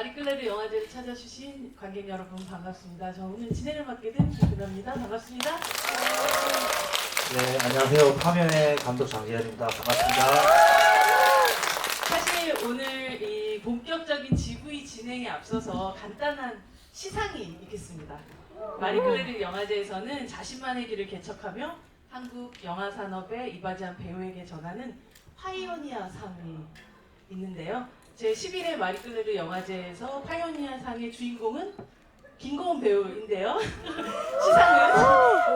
마리끌레르 영화제를 찾아주신 관객 여러분 반갑습니다. 저 오늘 진행을 맡게 된 김은아입니다. 반갑습니다. 네, 안녕하세요. 파묘의 감독 장재현입니다. 반갑습니다. 사실 오늘 이 본격적인 GV 진행에 앞서서 간단한 시상이 있겠습니다. 마리끌레르 영화제에서는 자신만의 길을 개척하며 한국 영화 산업에 이바지한 배우에게 전하는 파이오니아 상이 있는데요. 제11회 마리끌레르 영화제에서 파이오니아 상의 주인공은 김고은 배우인데요. 시상은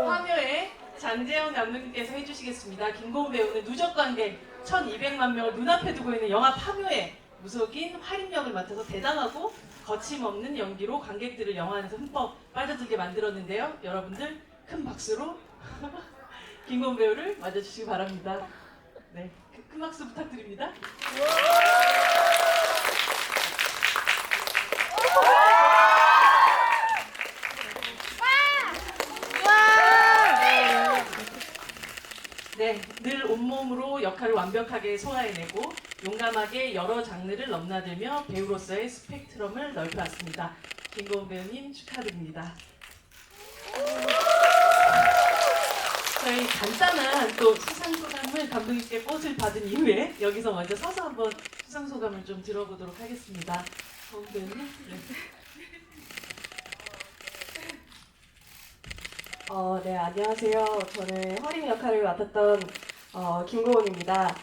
파묘의 장재현 감독님께서 해주시겠습니다. 김고은 배우는 누적 관객 1200만 명을 눈앞에 두고 있는 영화 파묘의 무속인 활인역을 맡아서 대담하고 거침없는 연기로 관객들을 영화 안에서 흠뻑 빠져들게 만들었는데요. 여러분들 큰 박수로 김고은 배우를 맞아주시기 바랍니다. 네, 큰 박수 부탁드립니다. 네, 늘 온몸으로 역할을 완벽하게 소화해내고 용감하게 여러 장르를 넘나들며 배우로서의 스펙트럼을 넓혀왔습니다. 김고은 배우님 축하드립니다. 저희 간단한 또 수상소감을 감독님께 꽃을 받은 이후에 여기서 먼저 서서 한번 수상소감을 좀 들어보도록 하겠습니다. 고은 배우님. 네. 네, 안녕하세요. 저는 허린 역할을 맡았던 김고은입니다.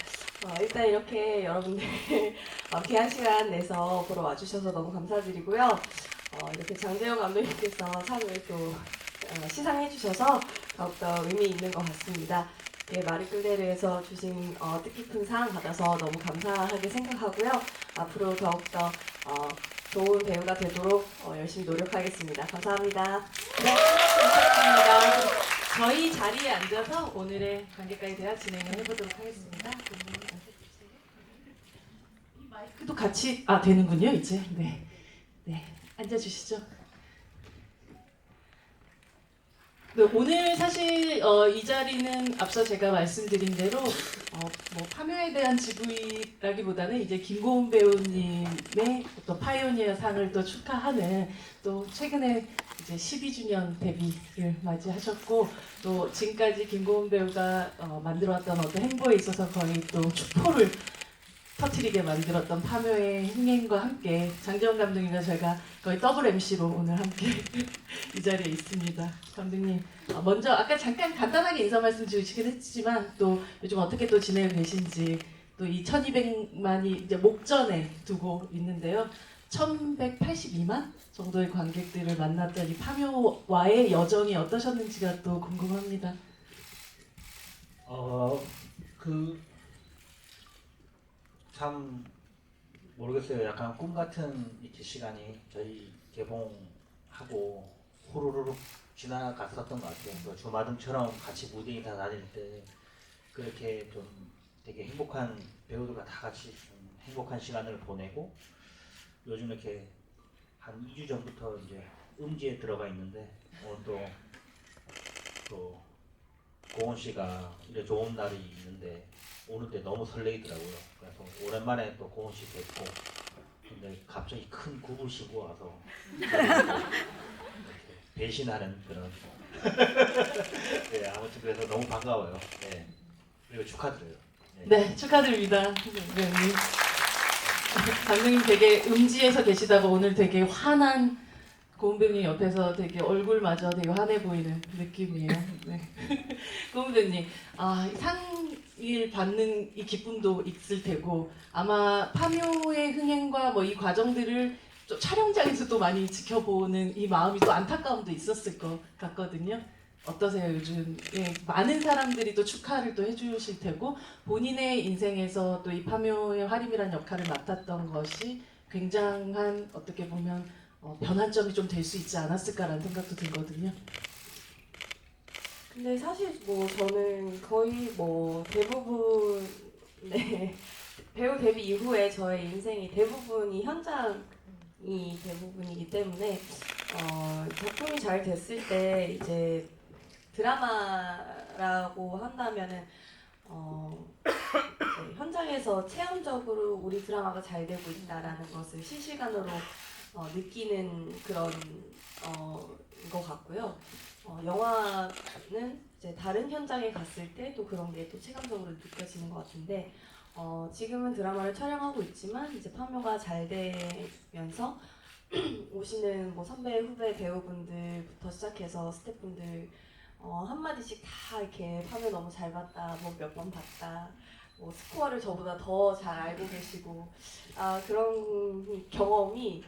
일단 이렇게 여러분들 귀한 시간 내서 보러 와주셔서 너무 감사드리고요. 이렇게 장재현 감독님께서 상을 또 시상해 주셔서 더욱더 의미 있는 것 같습니다. 예, 마리끌레르에서 주신 뜻깊은 상 받아서 너무 감사하게 생각하고요. 앞으로 더욱더 좋은 배우가 되도록 열심히 노력하겠습니다. 감사합니다. 네, 감사합니다. 저희 자리에 앉아서 오늘의 관객과의 대화 진행을 해보도록 하겠습니다. 이 마이크도 같이 되는군요, 이제. 네, 네, 앉아주시죠. 네, 오늘 사실 이 자리는 앞서 제가 말씀드린 대로 뭐 파묘에 대한 GV라기보다는 이제 김고은 배우님의 또 파이오니어 상을 또 축하하는 또 최근에 이제 12주년 데뷔를 맞이하셨고 또 지금까지 김고은 배우가 만들어왔던 어떤 행보에 있어서 거의 또 축포를 터트리게 만들었던 파묘의 흥행과 함께 장재현 감독님과 제가 거의 더블 MC로 오늘 함께 이 자리에 있습니다. 감독님, 먼저 아까 잠깐 간단하게 인사 말씀 주시긴 했지만 또 요즘 어떻게 또 지내고 계신지 또 이 1200만이 이제 목전에 두고 있는데요. 1182만 정도의 관객들을 만났던 이 파묘와의 여정이 어떠셨는지가 또 궁금합니다. 참 모르겠어요. 약간 꿈 같은 이렇게 시간이 저희 개봉하고 후루룩 지나갔었던 것 같아요. 그 주마등처럼 같이 무대에 다 다닐 때 그렇게 좀 되게 행복한 배우들과 다 같이 좀 행복한 시간을 보내고 요즘 이렇게 한 2주 전부터 이제 음지에 들어가 있는데 오늘 또 고은 씨가 이래 좋은 날이 있는데 오는데 너무 설레이더라고요. 그래서 오랜만에 또 고은 씨 뵙고 근데 갑자기 큰 굽을 씌고 와서 이렇게 배신하는 그런 네, 아무튼 그래서 너무 반가워요. 네. 그리고 축하드려요. 네, 축하드립니다. 네. 감독님 되게 음지에서 계시다가 오늘 되게 환한 고은 배우님 옆에서 되게 얼굴마저 되게 환해 보이는 느낌이에요. 네. 고은 배우님, 상을 받는 이 기쁨도 있을 테고 아마 파묘의 흥행과 뭐 이 과정들을 좀 촬영장에서 또 많이 지켜보는 이 마음이 또 안타까움도 있었을 것 같거든요. 어떠세요? 요즘 많은 사람들이 또 축하를 또 해주실 테고 본인의 인생에서 또 이 파묘의 활임이라는 역할을 맡았던 것이 굉장한 어떻게 보면 변환점이 좀 될 수 있지 않았을까라는 생각도 들거든요. 근데 사실 뭐 저는 거의 뭐 대부분 배우 데뷔 이후에 저의 인생이 대부분이 현장이 대부분이기 때문에 작품이 잘 됐을 때 이제 드라마라고 한다면은 이제 현장에서 체험적으로 우리 드라마가 잘 되고 있다라는 것을 실시간으로 느끼는 그런 것 같고요. 영화는 이제 다른 현장에 갔을 때 또 그런 게 또 체감적으로 느껴지는 것 같은데 지금은 드라마를 촬영하고 있지만 이제 파묘가 잘 되면서 오시는 뭐 선배 후배 배우분들부터 시작해서 스태프분들 한마디씩 다 이렇게 파묘 너무 잘 봤다, 뭐 몇 번 봤다, 뭐 스코어를 저보다 더 잘 알고 계시고 그런 경험이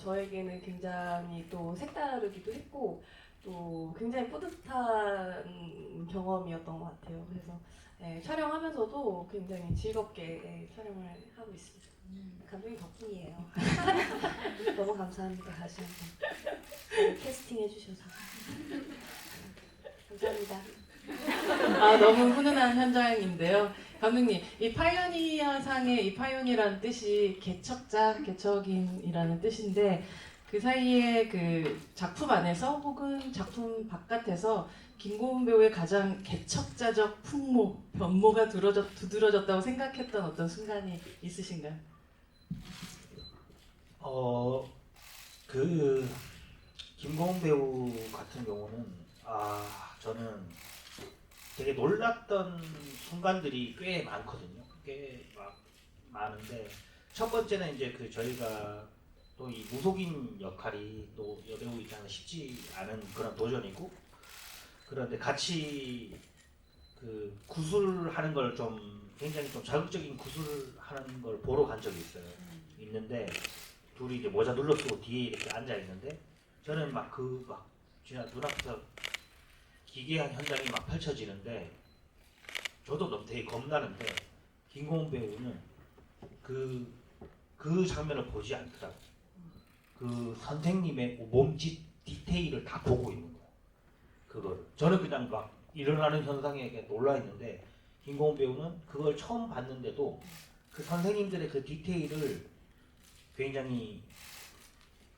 저에게는 굉장히 또 색다르기도 했고 또 굉장히 뿌듯한 경험이었던 것 같아요. 그래서 촬영하면서도 굉장히 즐겁게 촬영을 하고 있습니다. 감독님 덕분이에요. 너무 감사합니다. 다시 한번 저를 캐스팅 해주셔서 감사합니다. 너무 훈훈한 현장인데요. 감독님, 이 파이오니어 상의 이 파이오니라는 뜻이 개척자, 개척인이라는 뜻인데 그 사이에 그 작품 안에서 혹은 작품 바깥에서 김고은 배우의 가장 개척자적 풍모, 변모가 두드러졌다고 생각했던 어떤 순간이 있으신가요? 그 김고은 배우 같은 경우는 저는 되게 놀랐던 순간들이 꽤 많거든요. 꽤 막 많은데 첫 번째는 이제 그 저희가 또 이 무속인 역할이 또 여배우 입장에서 쉽지 않은 그런 도전이고 그런데 같이 그 구술하는 걸 좀 굉장히 좀 자극적인 구술하는 걸 보러 간 적이 있는데 둘이 이제 모자 눌러 쓰고 뒤에 이렇게 앉아 있는데 저는 막 진짜 눈앞에서 기괴한 현장이 막 펼쳐지는데 저도 너무 되게 겁나는데 김고은 배우는 그 장면을 보지 않더라고요. 그 선생님의 몸짓 디테일을 다 보고 있는 거예요. 그거를 저는 그냥 막 일어나는 현상에 놀라 있는데 김고은 배우는 그걸 처음 봤는데도 그 선생님들의 그 디테일을 굉장히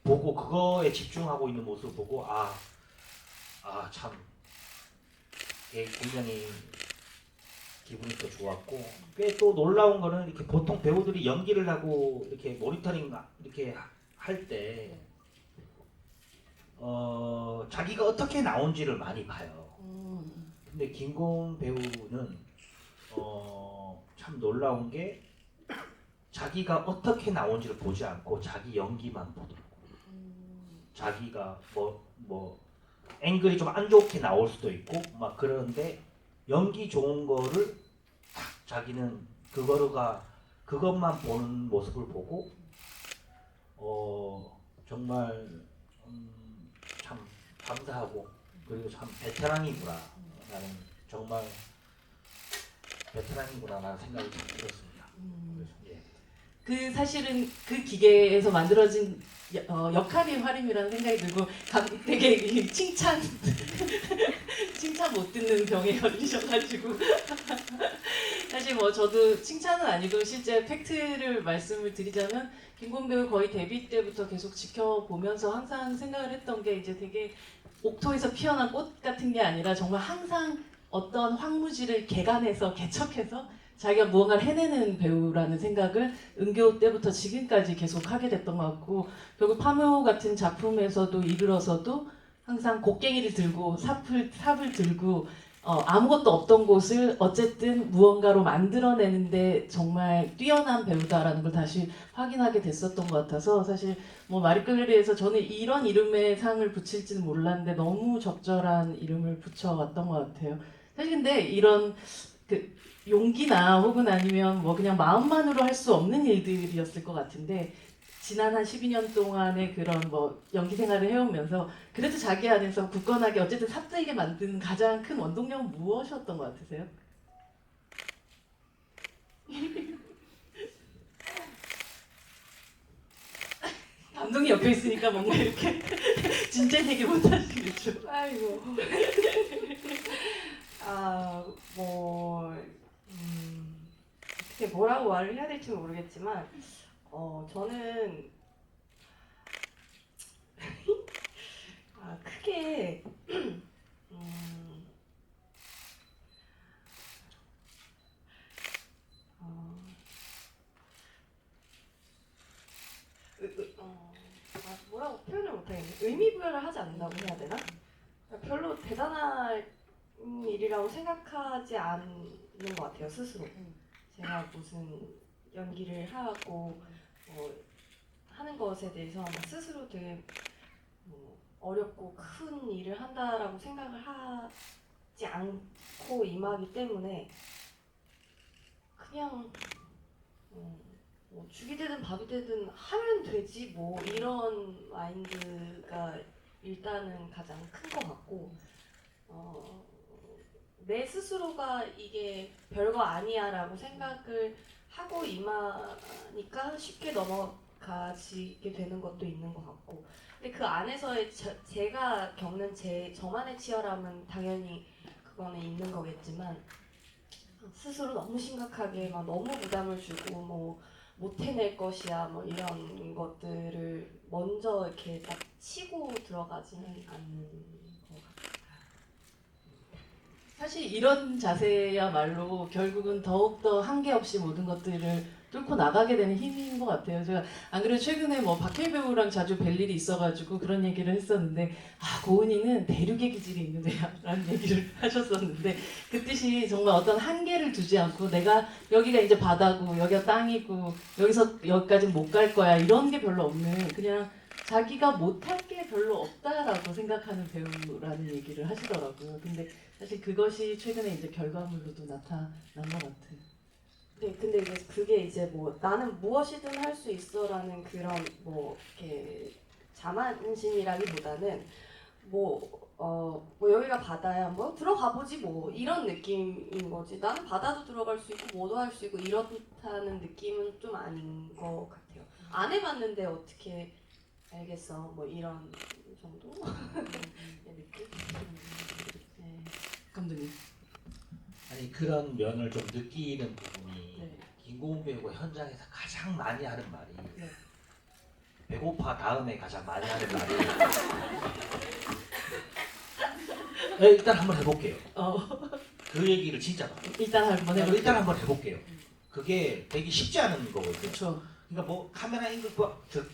보고 그거에 집중하고 있는 모습을 보고 참 굉장히 기분이 또 좋았고 꽤 또 놀라운 거는 이렇게 보통 배우들이 연기를 하고 이렇게 모니터링 이렇게 할 때 자기가 어떻게 나온지를 많이 봐요. 근데 김고은 배우는 참 놀라운 게 자기가 어떻게 나온지를 보지 않고 자기 연기만 보더라고요. 자기가 뭐 앵글이 좀 안 좋게 나올 수도 있고 막 그러는데 연기 좋은 거를 딱 자기는 그것만 보는 모습을 보고 정말 참 감사하고 그리고 참 베테랑이구나 나는 정말 베테랑이구나 라는 생각이 좀 들었습니다. 그래서, 예. 그 사실은 그 기계에서 만들어진 역할이 화림이라는 생각이 들고 되게 이 칭찬 못 듣는 병에 걸리셔가지고 사실 뭐 저도 칭찬은 아니고 실제 팩트를 말씀을 드리자면 김고은 배우 거의 데뷔 때부터 계속 지켜보면서 항상 생각을 했던 게 이제 되게 옥토에서 피어난 꽃 같은 게 아니라 정말 항상 어떤 황무지를 개간해서 개척해서 자기가 무언가를 해내는 배우라는 생각을 은교 때부터 지금까지 계속 하게 됐던 것 같고 결국 파묘 같은 작품에서도 이르러서도 항상 곡괭이를 들고 삽을 들고 아무것도 없던 곳을 어쨌든 무언가로 만들어내는데 정말 뛰어난 배우다라는 걸 다시 확인하게 됐었던 것 같아서 사실 뭐 마리끌레리에서 저는 이런 이름의 상을 붙일지는 몰랐는데 너무 적절한 이름을 붙여왔던 것 같아요. 사실 근데 이런 그 용기나 혹은 아니면 뭐 그냥 마음만으로 할 수 없는 일들이었을 것 같은데 지난 한 12년 동안의 그런 뭐 연기 생활을 해오면서 그래도 자기 안에서 굳건하게 어쨌든 삽들게 만드는 가장 큰 원동력은 무엇이었던 것 같으세요? 감독이 옆에 있으니까 뭔가 이렇게 진짜 얘기 못하시겠죠? 아이고. 어떻게 뭐라고 말을 해야 될지 모르겠지만, 저는, 크게, 음, 의미 부여를 하지 않는다고 해야 되나? 그러니까 별로 대단한 일이라고 생각하지 않는 것 같아요, 스스로. 제가 무슨 연기를 하고 하는 것에 대해서 스스로 되게 어렵고 큰 일을 한다라고 생각을 하지 않고 임하기 때문에 그냥 뭐 죽이 되든 밥이 되든 하면 되지 뭐 이런 마인드가 일단은 가장 큰 것 같고 내 스스로가 이게 별거 아니야라고 생각을 하고 임하니까 쉽게 넘어가지게 되는 것도 있는 것 같고 근데 그 안에서의 제가 겪는 저만의 치열함은 당연히 그거는 있는 거겠지만 스스로 너무 심각하게 막 너무 부담을 주고 뭐 못 해낼 것이야 뭐 이런 것들을 먼저 이렇게 딱 치고 들어가지는 않는 것 같아요. 사실 이런 자세야말로 결국은 더욱더 한계 없이 모든 것들을 뚫고 나가게 되는 힘인 것 같아요. 제가 안 그래도 최근에 뭐 박해일 배우랑 자주 뵐 일이 있어가지고 그런 얘기를 했었는데 고은이는 대륙의 기질이 있는 애야라는 얘기를 하셨었는데 그 뜻이 정말 어떤 한계를 두지 않고 내가 여기가 이제 바다고 여기가 땅이고 여기서 여기까지 못 갈 거야 이런 게 별로 없는 그냥 자기가 못할 게 별로 없다라고 생각하는 배우라는 얘기를 하시더라고요. 근데 사실 그것이 최근에 이제 결과물로도 나타난 것 같아요. 네, 근데 이제 그게 이제 뭐 나는 무엇이든 할 수 있어라는 그런 뭐 이렇게 자만심이라기보다는 뭐 여기가 바다야 뭐 들어가 보지 뭐 이런 느낌인 거지. 나는 바다도 들어갈 수 있고 뭐도 할 수 있고 이렇다는 느낌은 좀 아닌 것 같아요. 안 해봤는데 어떻게 알겠어 뭐 이런 정도 느낌. 네. 감독님. 아니 그런 면을 좀 느끼는 부분이 네. 김고은 배우가 현장에서 가장 많이 하는 말이 네. 배고파 다음에 가장 많이 하는 말이 네, 일단 한번 해볼게요. 그 얘기를 진짜 많이 일단 한번 해볼게요. 일단 한번 해볼게요. 그게 되게 쉽지 않은 거거든요. 그렇죠. 그러니까 뭐 카메라 앵글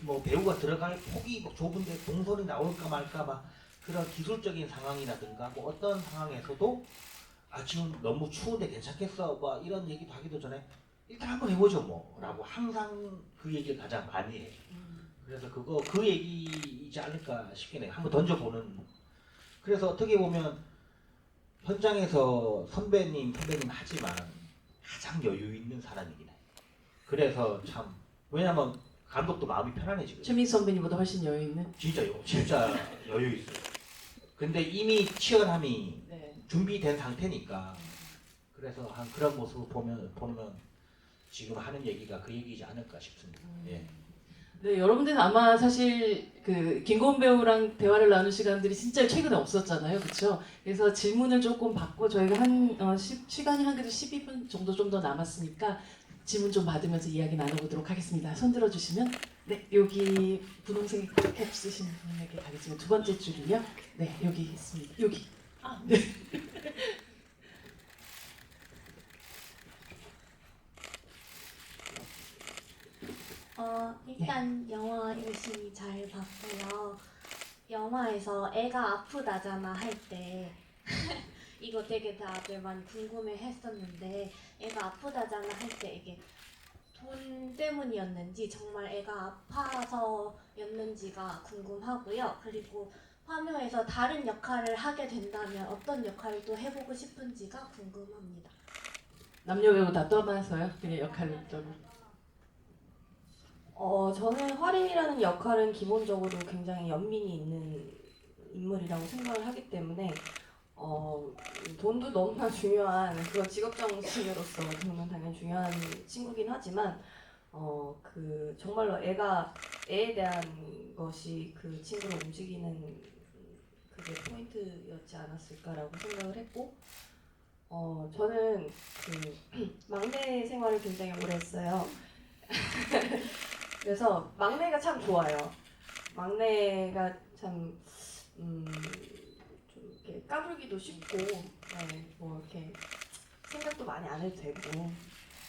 뭐 배우가 들어갈 폭이 뭐 좁은데 동선이 나올까 말까 막 그런 기술적인 상황이라든가 뭐 어떤 상황에서도 지금 너무 추운데 괜찮겠어 뭐 이런 얘기도 하기도 전에 일단 한번 해보죠 뭐라고 항상 그 얘기를 가장 많이 해요. 그래서 그 얘기이지 않을까 싶긴 해요. 한번 던져보는. 그래서 어떻게 보면 현장에서 선배님 하지만 가장 여유 있는 사람이긴 해요. 그래서 참 왜냐면 감독도 마음이 편안해지거든요. 최민 선배님보다 훨씬 여유 있는. 진짜 여유 있어요. 근데 이미 치열함이 네. 준비된 상태니까 그래서 한 그런 모습을 보면 지금 하는 얘기가 그 얘기지 않을까 싶습니다. 예. 네, 여러분들은 아마 사실 그 김고은 배우랑 대화를 나눈 시간들이 진짜 최근에 없었잖아요, 그렇죠? 그래서 질문을 조금 받고 저희가 시간이 한 그래도 12분 정도 좀 더 남았으니까 질문 좀 받으면서 이야기 나눠보도록 하겠습니다. 손 들어주시면 네, 여기 분홍색 캡 쓰신 분에게 가겠습니다. 두 번째 줄이요. 네, 여기 있습니다. 여기. 네. 일단 영화 열심히 잘 봤고요. 영화에서 애가 아프다잖아 할 때 이거 되게 다들 많이 궁금해 했었는데 애가 아프다잖아 할 때 이게 돈 때문이었는지 정말 애가 아파서였는지가 궁금하고요. 그리고 화묘에서 다른 역할을 하게 된다면 어떤 역할을 또 해보고 싶은지가 궁금합니다. 남녀 배우 다 떠나서요. 그냥 역할을 좀. 저는 화림이라는 역할은 기본적으로 굉장히 연민이 있는 인물이라고 생각을 하기 때문에 돈도 너무나 중요한 그런 직업 정신으로서 저는 당연히 중요한 친구긴 하지만 그 정말로 애에 대한 것이 그 친구를 움직이는 그게 포인트였지 않았을까라고 생각을 했고 저는 그 막내 생활을 굉장히 오래 했어요. 그래서 막내가 참 좋아요. 막내가 참 좀 이렇게 까불기도 쉽고, 네, 뭐 이렇게 생각도 많이 안 해도 되고,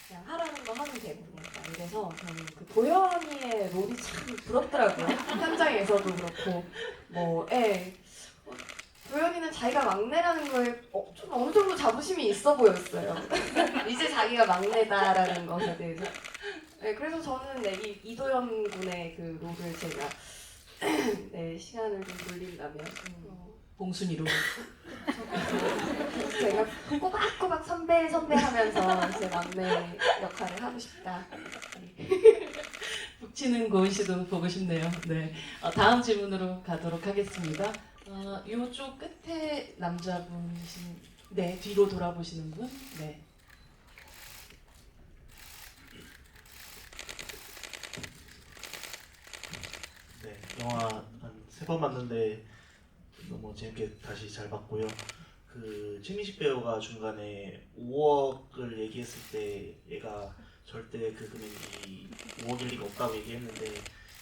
그냥 하라는 거 하면 되고 약간 이래서 저는 그 도현이의 롤이 참 부럽더라고요. 현장에서도 그렇고 뭐 도현이는 자기가 막내라는 거에 좀 어느 정도 자부심이 있어 보였어요. 이제 자기가 막내다라는 것에 대해서. 네, 그래서 저는 이도현 군의 그 롤을 제가 시간을 좀 돌린다면 봉순이로. 제가 꼬박꼬박 선배 하면서 제 막내 역할을 하고 싶다. 푹 치는 고은 씨도 보고 싶네요. 네. 다음 질문으로 가도록 하겠습니다. 요쪽 끝에 남자분이신, 네, 뒤로 돌아보시는 분. 네. 네, 영화 한 3번 봤는데 너무 재밌게 다시 잘 봤고요. 그 최민식 배우가 중간에 5억을 얘기했을 때 얘가 절대 그 금액이 5억일 리가 없다고 얘기했는데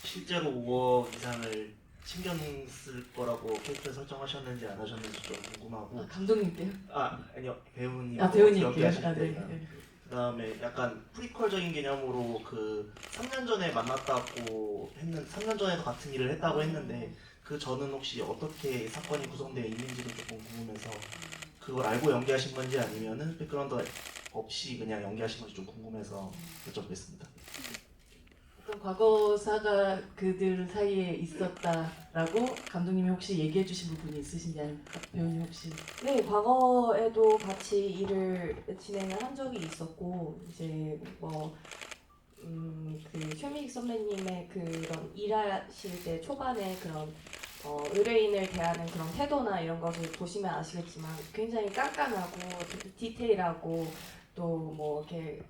실제로 5억 이상을 신경 쓸 거라고 캐릭터 설정하셨는지 안 하셨는지 좀 궁금하고. 감독님께요? 아니요, 배우님 배우님께요? 연기하실 때. 네. 그다음에 약간 프리퀄적인 개념으로 그 3년 전에 만났다고 했는 3년 전에도 같은 일을 했다고 했는데 그 전은 혹시 어떻게 사건이 구성되어 있는지도 조금 궁금해서 그걸 알고 연기하신 건지 아니면은 백그라운드 없이 그냥 연기하신 건지 좀 궁금해서 여쭤보겠습니다. 어떤 과거사가 그들 사이에 있었다라고 감독님이 혹시 얘기해 주신 부분이 있으신지 아니면 배우님 혹시? 네, 과거에도 같이 일을 진행을 한 적이 있었고 이제 그 최민식 선배님의 그런 일하실 때 초반에 그런 의뢰인을 대하는 그런 태도나 이런 것을 보시면 아시겠지만 굉장히 깐깐하고 디테일하고 또 뭐 이렇게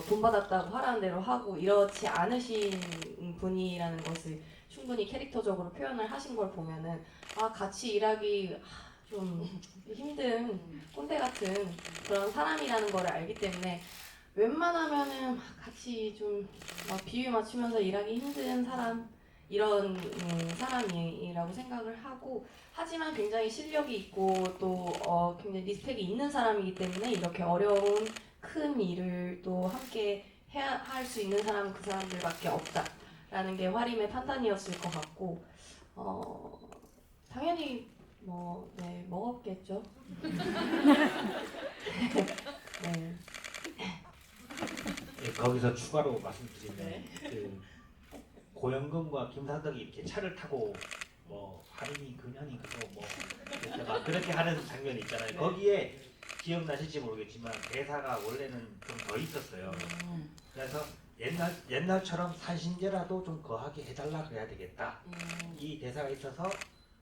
돈 받았다고 하라는 대로 하고 이렇지 않으신 분이라는 것을 충분히 캐릭터적으로 표현을 하신 걸 보면은 같이 일하기 좀 힘든 꼰대 같은 그런 사람이라는 걸 알기 때문에 웬만하면은 같이 좀 비유 맞추면서 일하기 힘든 사람 이런 사람이라고 생각을 하고 하지만 굉장히 실력이 있고 또 굉장히 리스펙이 있는 사람이기 때문에 이렇게 어려운 큰 일을 또 함께 할 수 있는 사람은 그 사람들밖에 없다라는 게 화림의 판단이었을 것 같고 당연히 먹었겠죠. 네. 예, 거기서 추가로 말씀드리면 그 고영근과 김사덕이 이렇게 차를 타고 뭐 하림이 그년이 그거 뭐 이렇게 막 그렇게 하는 장면이 있잖아요. 거기에 기억나실지 모르겠지만 대사가 원래는 좀 더 있었어요. 그래서 옛날처럼 산신제라도 좀 거하게 해달라 그래야 되겠다. 이 대사가 있어서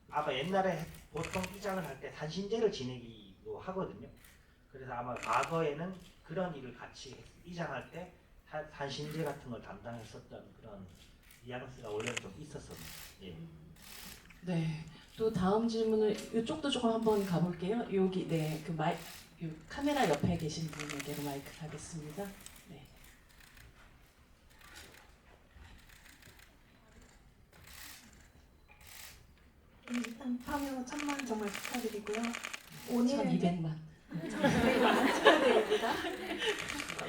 아마 옛날에 보통 이장을 할 때 산신제를 지내기도 하거든요. 그래서 아마 과거에는 그런 일을 같이 이장할 때 산신제 같은 걸 담당했었던 그런 뉘앙스가 원래는 좀 있었습니다. 예. 네. 또 다음 질문을 이쪽도 조금 한번 가볼게요. 여기 요 카메라 옆에 계신 분에게로 마이크 가겠습니다. 네. 일단 파묘 1000만 정말 축하드리고요. 오늘은 1200만. 축하드립니다.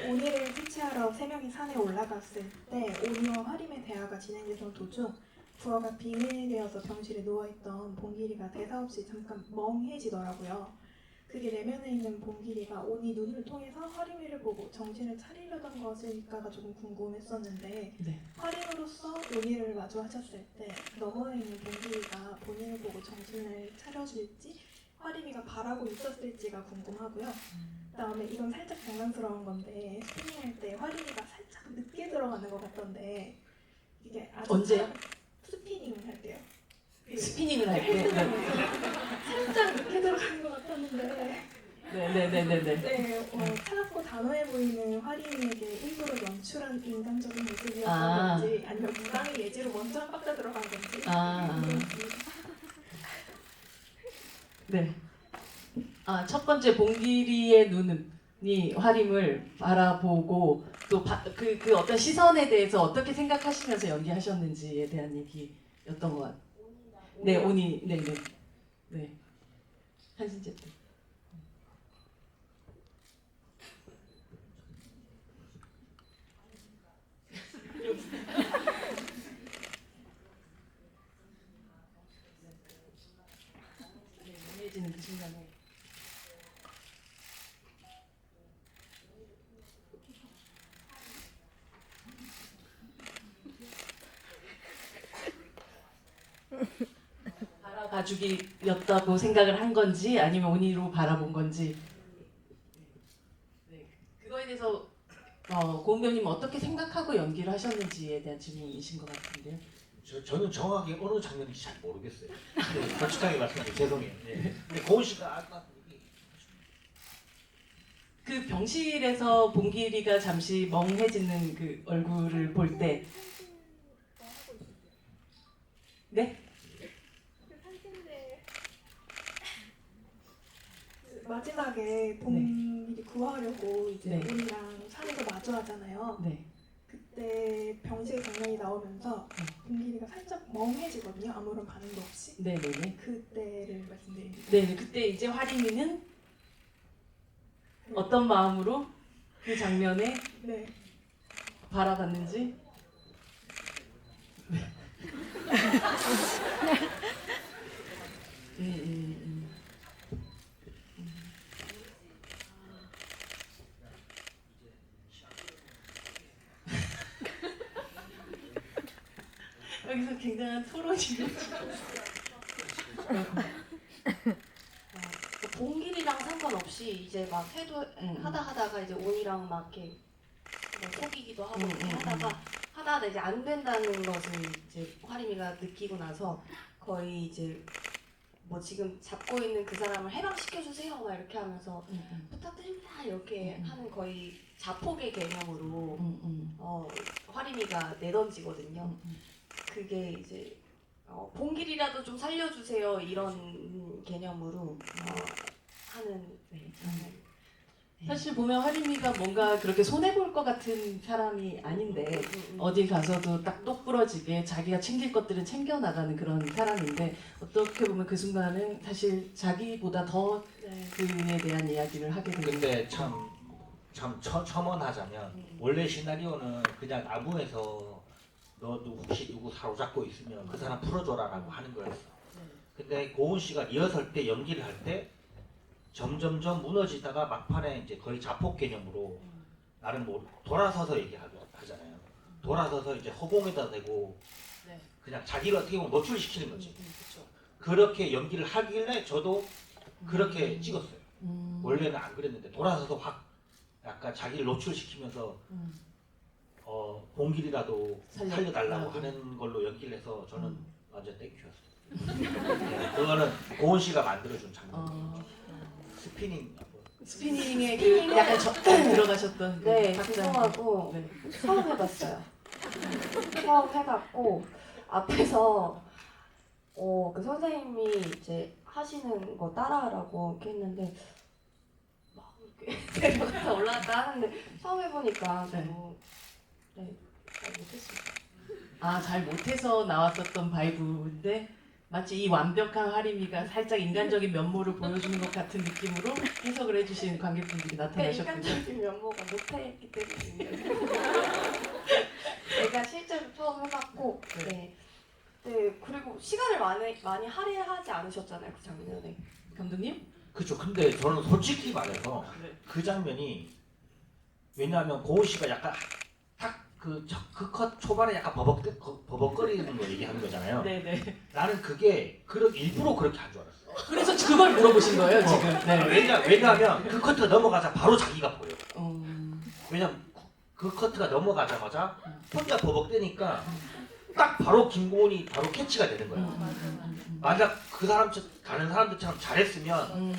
오늘을 퇴치하러 3명이 산에 올라갔을 때 오니와 화림의 대화가 진행되던 도중 부어가 빙의되어서 병실에 누워있던 봉길이가 대사 없이 잠깐 멍해지더라고요. 그게 내면에 있는 봉길이가 오니 눈을 통해서 화림이를 보고 정신을 차리려던 것일까가 조금 궁금했었는데 네. 화림으로서 오니를 마주하셨을 때 너머에 있는 봉길이가 본인을 보고 정신을 차려줄지 화림이가 바라고 있었을지가 궁금하고요. 그다음에 이건 살짝 장난스러운 건데 스피닝할 때 화림이가 살짝 늦게 들어가는 것 같던데 이게 아주 언제요? 스피닝 할 때요. 스피닝을 할 때. 네. 살짝 늦게 들어가는 것 같았는데 네네네네네. 차갑고 단호해 보이는 화림이에게 일부러 연출한 인간적인 모습이었던 아. 건지 아니면 무당의 예지로 먼저 한 박자 들어간 건지 네. 첫 번째 봉길이의 눈이 화림을 바라보고 또 그 어떤 시선에 대해서 어떻게 생각하시면서 연기하셨는지에 대한 얘기였던 것 같아요. 네, 오니, 네네. 네. 한신재 때. 멍해지는 그 순간에 바라 가죽이었다고 생각을 한 건지 아니면 온이로 바라본 건지 네, 그거에 대해서 고은 배우님 어떻게 생각하고 연기를 하셨는지에 대한 질문이신 것 같은데요. 저는 정확하게 어느 장면인지 잘 모르겠어요. 네, 솔직하게 말씀드리면 죄송해요. 네. 근데 고은 씨가 아까 그 병실에서 봉길이가 잠시 멍해지는 그 얼굴을 볼 때, 네? 마지막에 봉길이 구하려고 이제 네. 온이랑 산에서 마주하잖아요. 네. 그때 병실 장면이 나오면서 봉길이가 살짝 멍해지거든요. 아무런 반응도 없이. 네네네. 그때를 말씀드립니다. 네, 그때 이제 화림이는 어떤 마음으로 그 장면에 네. 바라봤는지. 네. 음. 여기서 굉장한 토론이 봉길이랑 상관없이 이제 막 해도 하다가 이제 온이랑 막 이렇게 뭐 속이기도 하고 이렇게 하다가 이제 안 된다는 것을 이제 화림이가 느끼고 나서 거의 이제 뭐 지금 잡고 있는 그 사람을 해방시켜 주세요 막 이렇게 하면서 부탁드립니다 이렇게 하는 거의 자폭의 개념으로 화림이가 내던지거든요. 그게 이제 봉길이라도 좀 살려주세요 이런 개념으로 하는 장면. 사실 보면 화림이가 뭔가 그렇게 손해볼 것 같은 사람이 아닌데 어딜 가서도 딱 똑부러지게 자기가 챙길 것들은 챙겨나가는 그런 사람인데 어떻게 보면 그 순간은 사실 자기보다 더 그에 대한 이야기를 하게 되는 근데 참 첨언하자면 원래 시나리오는 그냥 나무에서 너 혹시 누구 사로잡고 있으면 그 사람 풀어줘라라고 하는 거였어. 근데 고은 씨가 리허설 때 연기를 할 때 점점점 무너지다가 막판에 이제 거의 자폭 개념으로 나는 뭐 돌아서서 얘기하잖아요. 돌아서서 이제 허공에다 대고 네. 그냥 자기를 어떻게 보면 노출시키는 거지. 그렇게 연기를 하길래 저도 그렇게 찍었어요. 원래는 안 그랬는데 돌아서서 확 약간 자기를 노출시키면서 봉길이라도 살려달라고 하는 걸로 연기를 해서 저는 완전 땡큐였어요. 네, 그거는 고은 씨가 만들어준 장면이에요. 스피닝에 그 약간 들어가셨던 네, 그 죄송하고 네. 처음 해봤어요. 처음 해봤고 앞에서 그 선생님이 이제 하시는 거 따라하라고 이렇게 했는데 막 이렇게 내려갔다 올라갔다 하는데 처음 해보니까 너무 잘 못했습니다. 잘 못해서 나왔었던 바이브인데 마치 이 완벽한 화림이가 살짝 인간적인 면모를 보여주는 것 같은 느낌으로 해석을 해주신 관객분들이 나타나셨군요. 인간적인 면모가 못했기 때문에 제가 실제로 처음 해봤고 네, 그리고 시간을 많이 할애하지 않으셨잖아요 그 장면에. 감독님? 그렇죠. 근데 저는 솔직히 말해서 그 장면이 왜냐하면 고은 씨가 약간 그 컷 초반에 약간 버벅거리는 거 얘기하는 거잖아요. 네네. 나는 그게 일부러 그렇게 한 줄 알았어. 그래서 그걸 물어보신 거예요 지금. 네. 왜냐하면 그 커트가 넘어가자 바로 자기가 보여. 왜냐면 그 커트가 넘어가자마자 혼자 버벅대니까 딱 바로 김고은이 바로 캐치가 되는 거야. 만약 그 다른 사람들처럼 잘했으면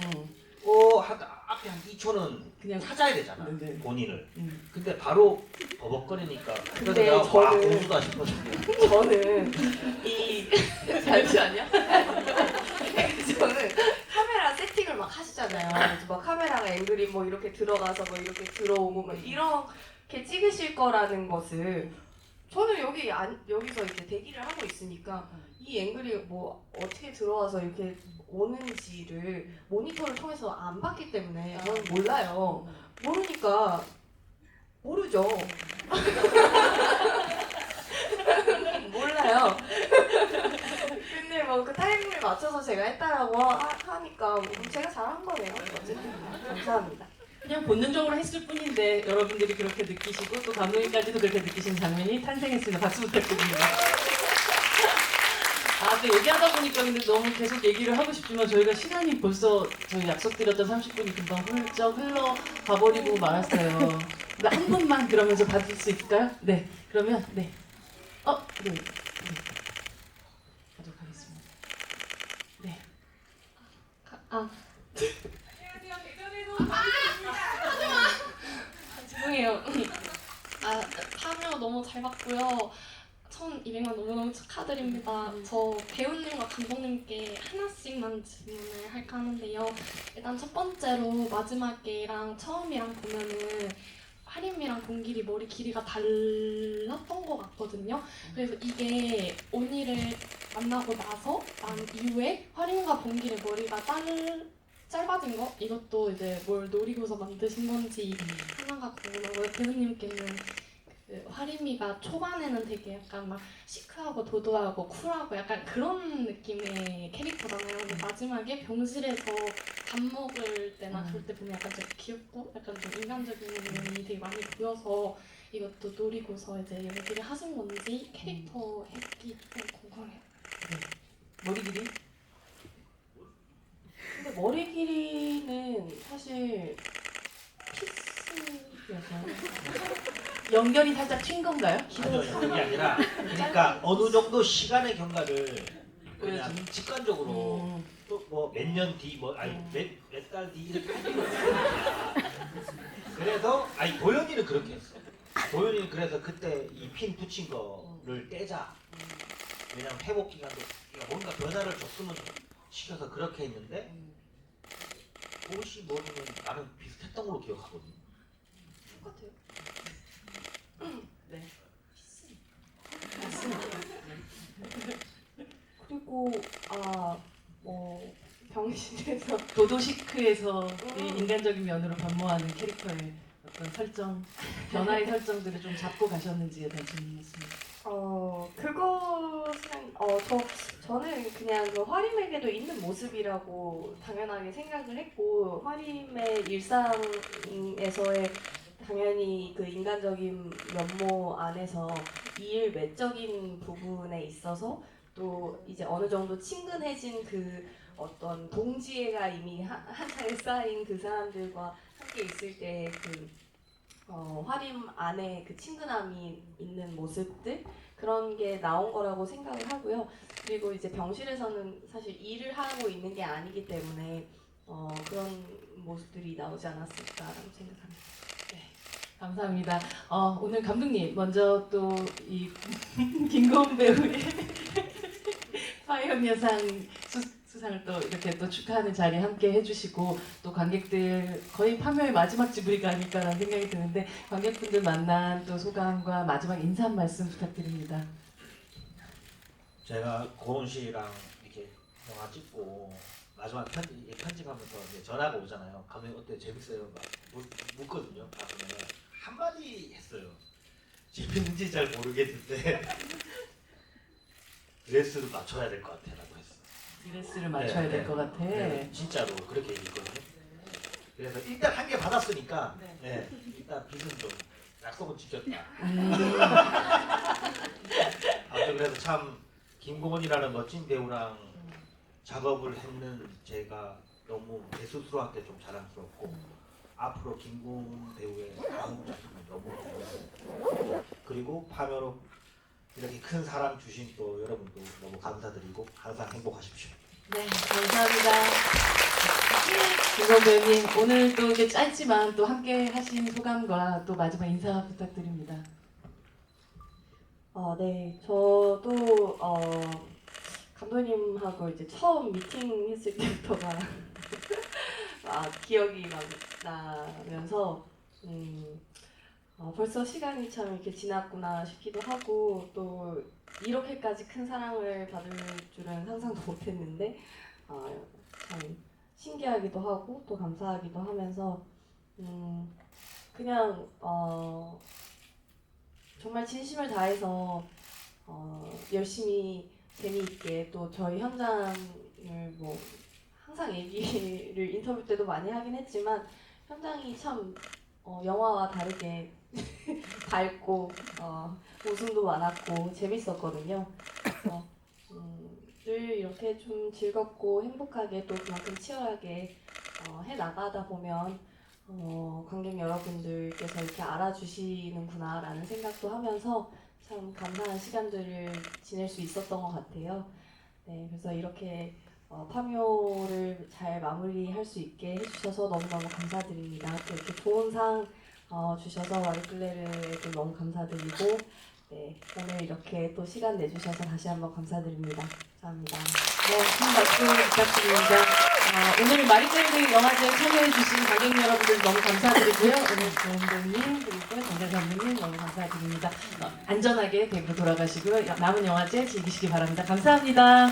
앞에 한 2초는 그냥 찾아야 되잖아. 네네. 본인을. 근데 바로 버벅거리니까 그래서 근데 내가 와 저는- 공수다 싶었는데 저는 잠시만요. 저는 카메라 세팅을 막 하시잖아요. 그래서 막 카메라가 앵글이 뭐 이렇게 들어가서 뭐 이렇게 들어오고 뭐 이렇게 찍으실 거라는 것을 저는 여기서 이제 대기를 하고 있으니까 이 앵글이 뭐 어떻게 들어와서 이렇게 오는지를 모니터를 통해서 안 봤기 때문에 저는 몰라요. 모르니까 모르죠. 몰라요. 근데 뭐 그 타이밍을 맞춰서 제가 했다라고 하니까 뭐 제가 잘한 거네요. 어쨌든 감사합니다. 그냥 본능적으로 했을 뿐인데 여러분들이 그렇게 느끼시고 또 감독님까지도 그렇게 느끼신 장면이 탄생했습니다. 박수 부탁드립니다. 아, 또 얘기하다 보니까 근데 너무 계속 얘기를 하고 싶지만 저희가 시간이 벌써 저희 약속드렸던 30분이 금방 훌쩍 흘러가버리고 말았어요. 근데 한 분만 그러면서 받을 수 있을까요? 네. 그러면 네. 네. 네. 가도록 하겠습니다. 네. 죄송해요. 파묘 너무 잘 봤고요. 1200만 너무너무 축하드립니다. 저 배우님과 감독님께 하나씩만 질문을 할까 하는데요. 일단 첫 번째로 마지막이랑 처음이랑 보면은 하림이랑 봉길이 머리 길이가 달랐던 것 같거든요. 그래서 이게 온이를 만나고 나서 난 이후에 하림과 봉길의 머리가 짧아진 거? 이것도 이제 뭘 노리고서 만드신 건지 하나가 궁금하고요. 배우님께는 그 화림이가 초반에는 되게 약간 막 시크하고 도도하고 쿨하고 약간 그런 느낌의 캐릭터잖아요. 근데 마지막에 병실에서 밥 먹을 때나 그럴 때 보면 약간 좀 귀엽고 약간 좀 인간적인 면이 되게 많이 보여서 이것도 노리고서 이제 연기를 하신 건지 캐릭터 했기 좀 궁금해요. 머리 길이? 근데 머리 길이는 사실 피스여서 연결이 살짝 튄 건가요? 아니요, 그게 아니라 그러니까 어느 정도 시간의 경과를 그냥 보여주는? 직관적으로 또 뭐 몇 년 뒤 뭐 아니 몇 달 뒤 이렇게 할 필요 없어요. 그래서 아니 도현이는 그렇게 했어. 도현이는 그래서 그때 이 핀 붙인 거를 떼자. 왜냐면 회복 기간도 뭔가 변화를 줬으면 시켜서 그렇게 했는데 옷이 머리는 나는 비슷했던 걸로 기억하거든. 똑같아요. 네. 그리고 뭐 병실에서 도도시크에서 이 인간적인 면으로 반모하는 캐릭터의 어떤 설정, 변화의 설정들을 좀 잡고 가셨는지에 대한 질문이었습니다. 그것은 저는 그냥 그 화림에게도 있는 모습이라고 당연하게 생각을 했고 화림의 일상에서의 당연히 그 인간적인 면모 안에서 이일 외적인 부분에 있어서 또 이제 어느 정도 친근해진 그 어떤 동지애가 이미 한 차례 쌓인 그 사람들과 함께 있을 때 그 화림 안에 그 친근함이 있는 모습들 그런 게 나온 거라고 생각을 하고요. 그리고 이제 병실에서는 사실 일을 하고 있는 게 아니기 때문에 그런 모습들이 나오지 않았을까라고 생각합니다. 감사합니다. 오늘 감독님 먼저 또 이 김고은 배우의 파이오니어상 수상을 또 이렇게 또 축하하는 자리에 함께 해주시고 또 관객들 거의 파묘의 마지막 지브리가 아닐까라는 생각이 드는데 관객분들 만난 또 소감과 마지막 인사 한 말씀 부탁드립니다. 제가 고은 씨랑 이렇게 영화 찍고 마지막 편집하면서 이제 전화가 오잖아요. 감독님 어때 재밌어요? 막 묻거든요. 그러면 한마디 했어요. 재밌는지 잘 모르겠는데 드레스를 맞춰야 될 것 같아라고 했어. 드레스를 맞춰야 될 것 같아. 네, 진짜로 그렇게 얘기했거든요. 그래서 일단 한 개 받았으니까 네, 일단 빚은 좀 약속은 지켰다. 아무튼 그래서 참 김고은이라는 멋진 배우랑 작업을 했는 제가 너무 제 스스로한테 좀 자랑스럽고 앞으로 김고은 배우의 다음 작품을 너무 기대하고 그리고 파묘로 이렇게 큰 사랑 주신 또 여러분도 너무 감사드리고 항상 행복하십시오. 네, 감사합니다. 김고은 배우님 오늘 또 이렇게 짧지만 또 함께 하신 소감과 또 마지막 인사 부탁드립니다. 네, 저도 감독님하고 이제 처음 미팅했을 때부터가 기억이 막 나면서 벌써 시간이 참 이렇게 지났구나 싶기도 하고 또 이렇게까지 큰 사랑을 받을 줄은 상상도 못했는데 참 신기하기도 하고 또 감사하기도 하면서 그냥 정말 진심을 다해서 열심히 재미있게 또 저희 현장을 뭐 항상 얘기를 인터뷰 때도 많이 하긴 했지만 현장이 참 영화와 다르게 밝고 웃음도 많았고 재밌었거든요. 그래서 늘 이렇게 좀 즐겁고 행복하게 또 그만큼 치열하게 해 나가다 보면 관객 여러분들께서 이렇게 알아주시는구나라는 생각도 하면서 참 감사한 시간들을 지낼 수 있었던 것 같아요. 네, 그래서 이렇게 파묘를 잘 마무리할 수 있게 해주셔서 너무너무 감사드립니다. 또 이렇게 좋은 상 주셔서 마리클레르에도 너무 감사드리고 네, 오늘 이렇게 또 시간 내주셔서 다시 한번 감사드립니다. 감사합니다. 네, 큰 박수 부탁드립니다. 오늘 마리클레르 영화제에 참여해주신 관객 여러분들 너무 감사드리고요. 오늘 조은동님 그리고 정대선님 너무 감사드립니다. 안전하게 대구 돌아가시고요. 남은 영화제 즐기시기 바랍니다. 감사합니다.